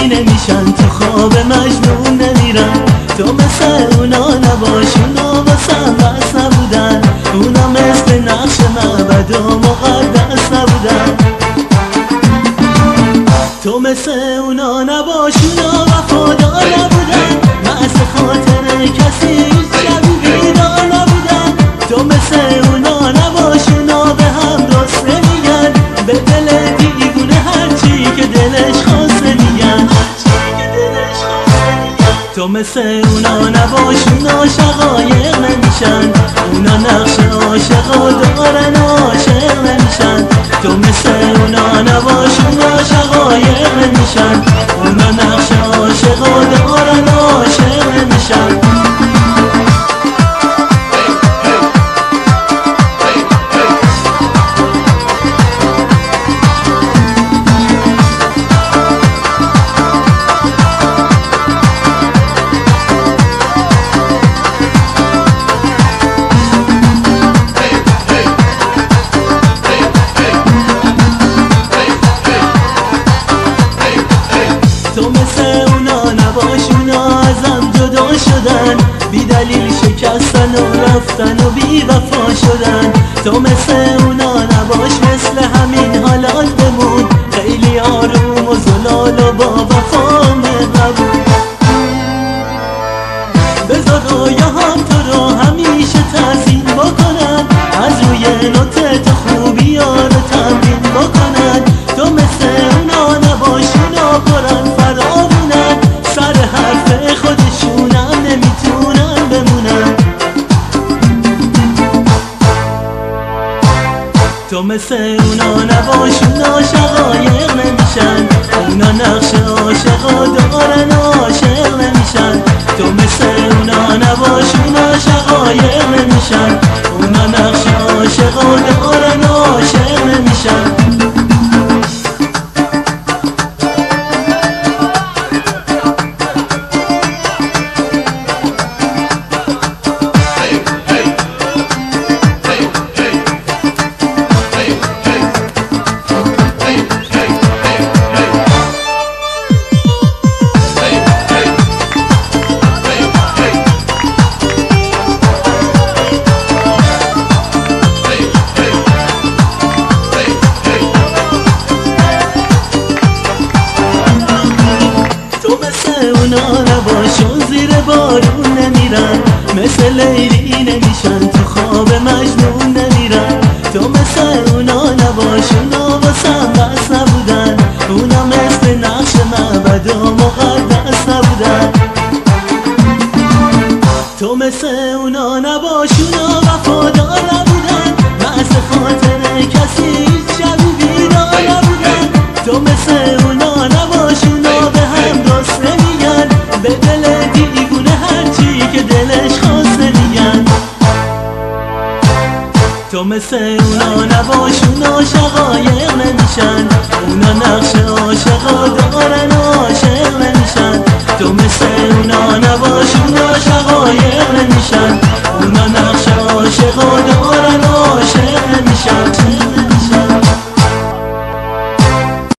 نمیشن، تو خواب مجنون نمیرن. تو مثل اونا نباش، اونا واسم بس نبودن، اونا مثل نقش معبد و مقدس نبودن. تو مثل اونا نباش، اونا وفادار نبودن، محض خاطر کسی شبی بیدار نبودن. تو مثل اونا نباش، اونا به هم راست نمیگن، به دل دیوونه هرچی که دلش خواسته میگن. تو مثل اونا نباش، اونا شقایق نمیشن، اونا نقش عاشقا دارن عاشق نمیشن. تو مثل اونا نباش، اونا شقایق نمیشن، اونا نقش عاشقا دارن عاشق نمیشن. تو مثل اونا نباش، اونا ازم جدا شدن، بی دلیل شکستن و رفتن و بی وفا شدن. تو مثل اونا نباش، مثل همین حالات بمون، خیلی آروم و زلال و با وفا مهربون. بذار رویاهام تو رو همیشه تزیین بکنن، از روی نوتت خوبی ها رو تمرین بکنن. تو مثل اونا نباش، اونا پرن فرامونن، سر حرف خودشونم نمیتونن بمونن. تو مثل اونا نباش، اونا شقایق نمیشن، اونا نقش عاشقا دارن عاشق نمیشن. تو مثل اونا نباش، اونا شقایق نمیشن، اونا نقش عاشقا دارن عاشق نمیشن. اونا نباشون زیر بارون نمیرن، مثل لیلی نمیشن، تو خواب مجنون نمیرن. تو مثل اونا نباش، اونا واسم بس نبودن، اونا مثل نقش معبد و مقدس نبودن. تو مثل اونا نباش، اونا وفادار نبودن، محض خاطر کسی شبی بیدار نبودن. تو مثل اونا نباش، اونا به هم راست نمیگن، به دل دیوونه هرچی که دلش خواسته میگن. تو مثل اونا نباش، اونا شقایق نمیشن، اونا نقش عاشقا دارن عاشق نمیشن. تو مثل اونا نباش، اونا شقایق نمیشن،